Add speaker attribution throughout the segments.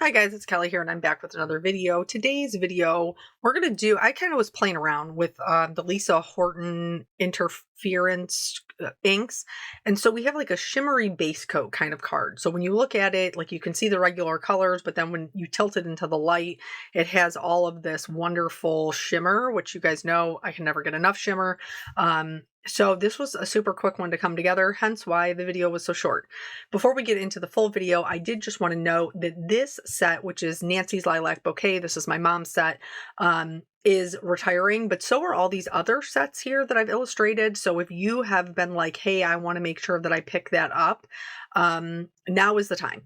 Speaker 1: Hi guys, it's Kelly here and I'm back with another video. Today's video, we're going to do, I kind of was playing around with the Lisa Horton interference inks. And so we have like a shimmery base coat kind of card. So when you look at it, like you can see the regular colors, but then when you tilt it into the light, it has all of this wonderful shimmer, which you guys know I can never get enough shimmer. So this was a super quick one to come together, hence why the video was so short. Before we get into the full video, I did just want to note that this set, which is Nancy's Lilac Bouquet, this is my mom's set, is retiring, but so are all these other sets here that I've illustrated. So if you have been like, hey, I want to make sure that I pick that up, now is the time.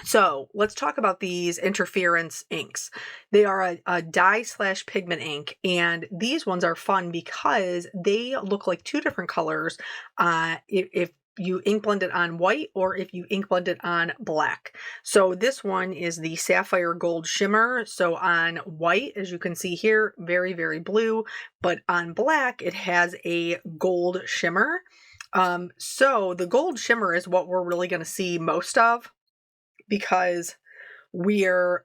Speaker 1: So let's talk about these interference inks. They are a dye/pigment ink, and these ones are fun because they look like two different colors if you ink blend it on white or if you ink blend it on black. So this one is the Sapphire Gold Shimmer. So on white, as you can see here, very, very blue, but on black, it has a gold shimmer. So the gold shimmer is what we're really going to see most of, because we're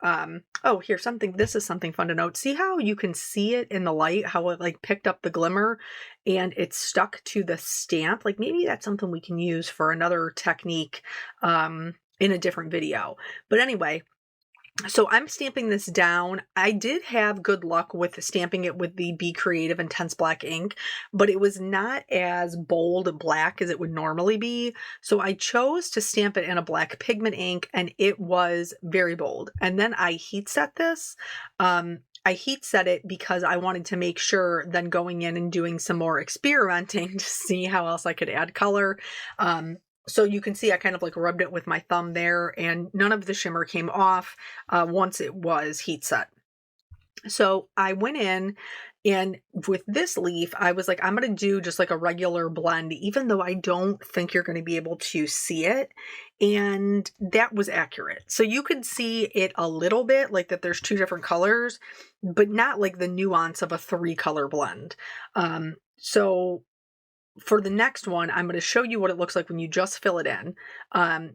Speaker 1: this is something fun to note. See how you can see it in the light, how it like picked up the glimmer and it's stuck to the stamp. Like maybe that's something we can use for another technique in a different video. But anyway, so I'm stamping this down. I did have good luck with stamping it with the Be Creative Intense Black ink, but it was not as bold black as it would normally be. So I chose to stamp it in a black pigment ink and it was very bold. And then I heat set this. I heat set it because I wanted to make sure then going in and doing some more experimenting to see how else I could add color. So you can see I kind of like rubbed it with my thumb there and none of the shimmer came off once it was heat set. So I went in and with this leaf, I was like, I'm going to do just like a regular blend, even though I don't think you're going to be able to see it. And that was accurate. So you could see it a little bit, like that there's two different colors, but not like the nuance of a 3-color blend. So for the next one, I'm going to show you what it looks like when you just fill it in,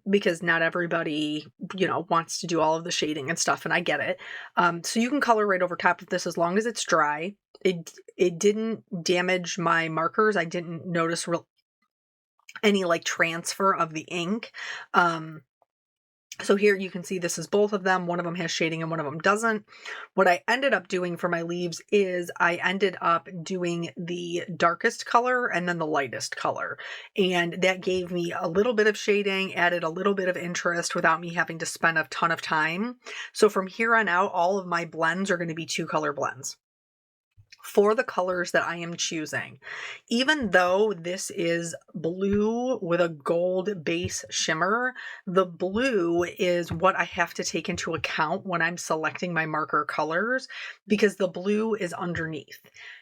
Speaker 1: because not everybody, wants to do all of the shading and stuff, and I get it. So you can color right over top of this as long as it's dry. It didn't damage my markers. I didn't notice any like transfer of the ink. So here you can see this is both of them. One of them has shading and one of them doesn't. What I ended up doing for my leaves is I ended up doing the darkest color and then the lightest color. And that gave me a little bit of shading, added a little bit of interest without me having to spend a ton of time. So from here on out, all of my blends are going to be 2-color blends for the colors that I am choosing. Even though this is blue with a gold base shimmer, the blue is what I have to take into account when I'm selecting my marker colors, because the blue is underneath.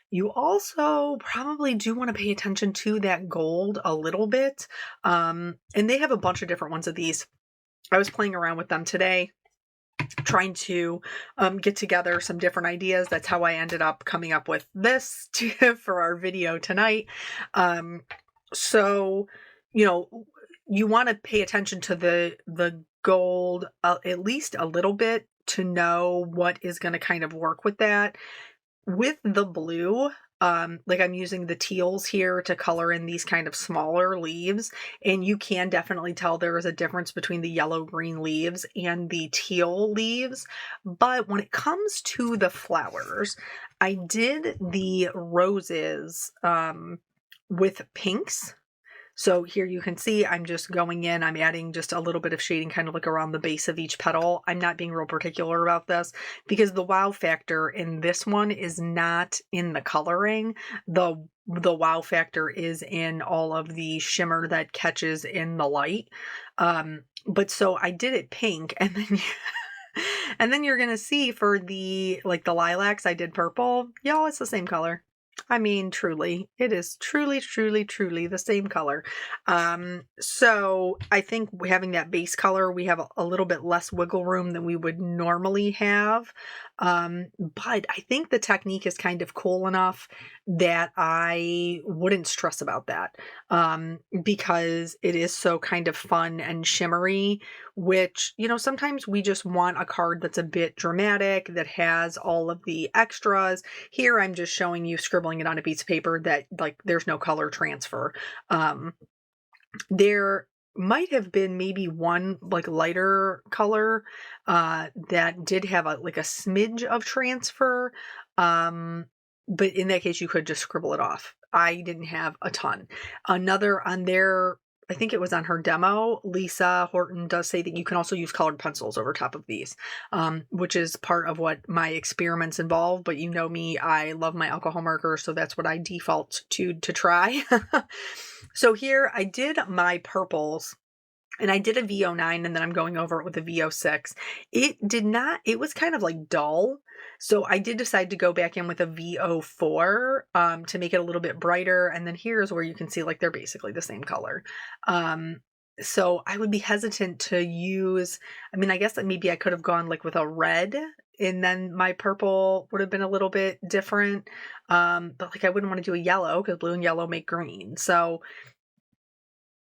Speaker 1: You also probably do want to pay attention to that gold a little bit. And they have a bunch of different ones of these. I was playing around with them today, trying to get together some different ideas. That's how I ended up coming up with this for our video tonight. So, you want to pay attention to the gold at least a little bit to know what is going to kind of work with that. With the blue, like I'm using the teals here to color in these kind of smaller leaves, and you can definitely tell there is a difference between the yellow-green leaves and the teal leaves. But when it comes to the flowers, I did the roses with pinks. So here you can see I'm just going in, I'm adding just a little bit of shading kind of like around the base of each petal. I'm not being real particular about this because the wow factor in this one is not in the coloring. The wow factor is in all of the shimmer that catches in the light. But so I did it pink, and then and then you're going to see for the lilacs, I did purple. Y'all, it's the same color. I mean, truly, it is truly, truly, truly the same color. So I think having that base color, we have a little bit less wiggle room than we would normally have. But I think the technique is kind of cool enough that I wouldn't stress about that. Because it is so kind of fun and shimmery, which, sometimes we just want a card that's a bit dramatic, that has all of the extras. Here, I'm just showing you scribbling it on a piece of paper that, like, there's no color transfer. Um, there might have been maybe one, like, lighter color, that did have like a smidge of transfer. Um, but in that case, you could just scribble it off. I didn't have a ton. Another on there, I think it was on her demo, Lisa Horton does say that you can also use colored pencils over top of these, which is part of what my experiments involve. But you know me, I love my alcohol marker, so that's what I default to try. So here I did my purples, and I did a VO9, and then I'm going over it with a VO6. It was kind of like dull. So I did decide to go back in with a VO4, to make it a little bit brighter. And then here's where you can see, like, they're basically the same color. Um, so I would be hesitant to use, I mean, I guess that maybe I could have gone like with a red, and then my purple would have been a little bit different. But like I wouldn't want to do a yellow because blue and yellow make green. So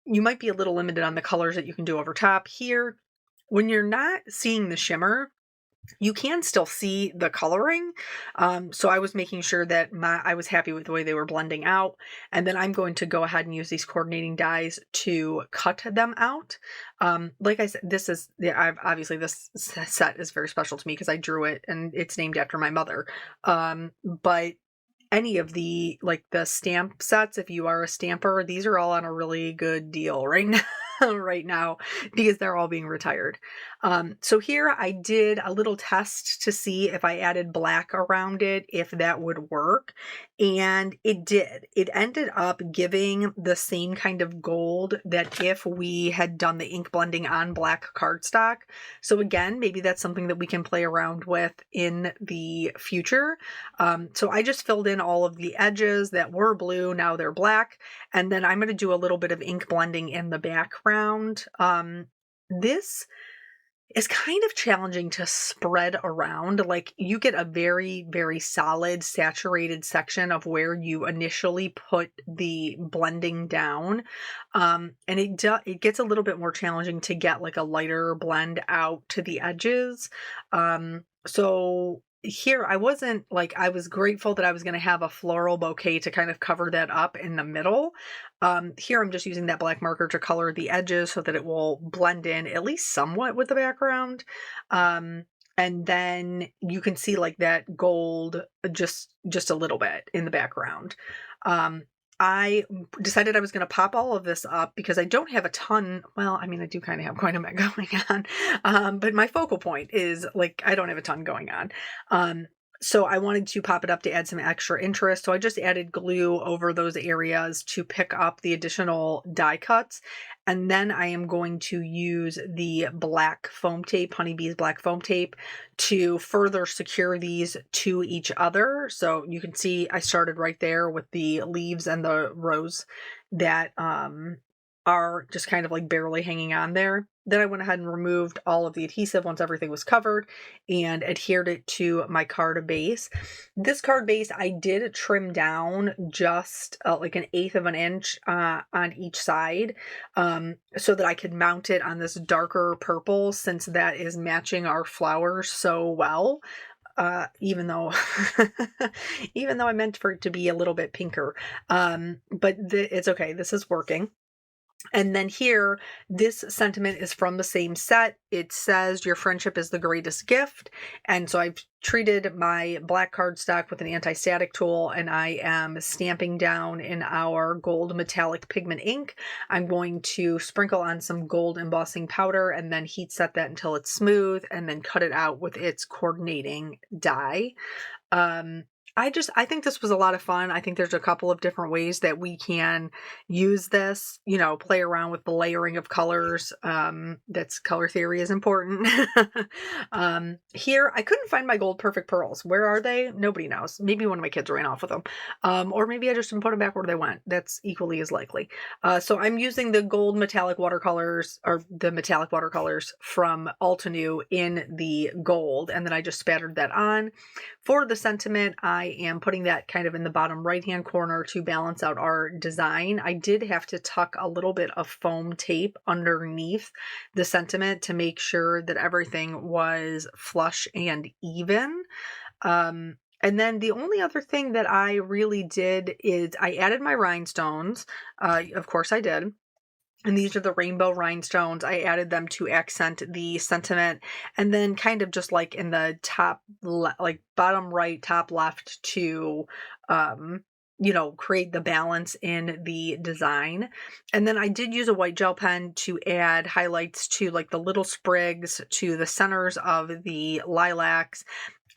Speaker 1: you might be a little limited on the colors that you can do over top. Here, when you're not seeing the shimmer, you can still see the coloring. So I was making sure that I was happy with the way they were blending out. And then I'm going to go ahead and use these coordinating dies to cut them out. Like I said, obviously this set is very special to me because I drew it and it's named after my mother. But any of the, like, the stamp sets, if you are a stamper, these are all on a really good deal right now. Right now, because they're all being retired. So here I did a little test to see if I added black around it, if that would work. And it did. It ended up giving the same kind of gold that if we had done the ink blending on black cardstock. So again, maybe that's something that we can play around with in the future. So I just filled in all of the edges that were blue, now they're black. And then I'm going to do a little bit of ink blending in the background. This is kind of challenging to spread around. Like, you get a very, very solid saturated section of where you initially put the blending down. And it gets a little bit more challenging to get like a lighter blend out to the edges. So here I was grateful that I was going to have a floral bouquet to kind of cover that up in the middle. Here I'm just using that black marker to color the edges so that it will blend in at least somewhat with the background. And then you can see like that gold just a little bit in the background. I decided I was going to pop all of this up because I don't have a ton. Well, I mean, I do kind of have quite a bit going on. But my focal point is like, I don't have a ton going on. So I wanted to pop it up to add some extra interest. So I just added glue over those areas to pick up the additional die cuts. And then I am going to use the black foam tape, Honeybee's black foam tape, to further secure these to each other. So you can see I started right there with the leaves and the rose that are just kind of like barely hanging on there. Then I went ahead and removed all of the adhesive once everything was covered and adhered it to my card base. This card base I did trim down just like 1/8 of an inch on each side, so that I could mount it on this darker purple, since that is matching our flowers so well. Even though even though I meant for it to be a little bit pinker. But it's okay. This is working. And then here, this sentiment is from the same set. It says, "Your friendship is the greatest gift." And so I've treated my black cardstock with an anti-static tool, and I am stamping down in our gold metallic pigment ink. I'm going to sprinkle on some gold embossing powder and then heat set that until it's smooth, and then cut it out with its coordinating die. I think this was a lot of fun. I think there's a couple of different ways that we can use this, play around with the layering of colors. That's color theory is important. Here, I couldn't find my gold perfect pearls. Where are they? Nobody knows. Maybe one of my kids ran off with them. Or maybe I just didn't put them back where they went. That's equally as likely. So I'm using the gold metallic watercolors or the metallic watercolors from Altenew in the gold. And then I just spattered that on. For the sentiment, I am putting that kind of in the bottom right-hand corner to balance out our design. I did have to tuck a little bit of foam tape underneath the sentiment to make sure that everything was flush and even. And then the only other thing that I really did is I added my rhinestones. Of course I did. And these are the rainbow rhinestones. I added them to accent the sentiment. And then kind of just like in the top, like bottom right, top left to, create the balance in the design. And then I did use a white gel pen to add highlights to like the little sprigs, to the centers of the lilacs,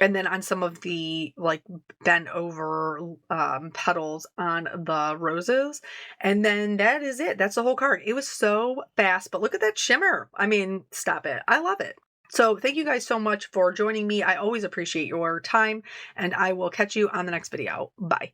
Speaker 1: and then on some of the like bent over petals on the roses. And then that is it. That's the whole card. It was so fast, but look at that shimmer. I mean, stop it. I love it. So thank you guys so much for joining me. I always appreciate your time, and I will catch you on the next video. Bye.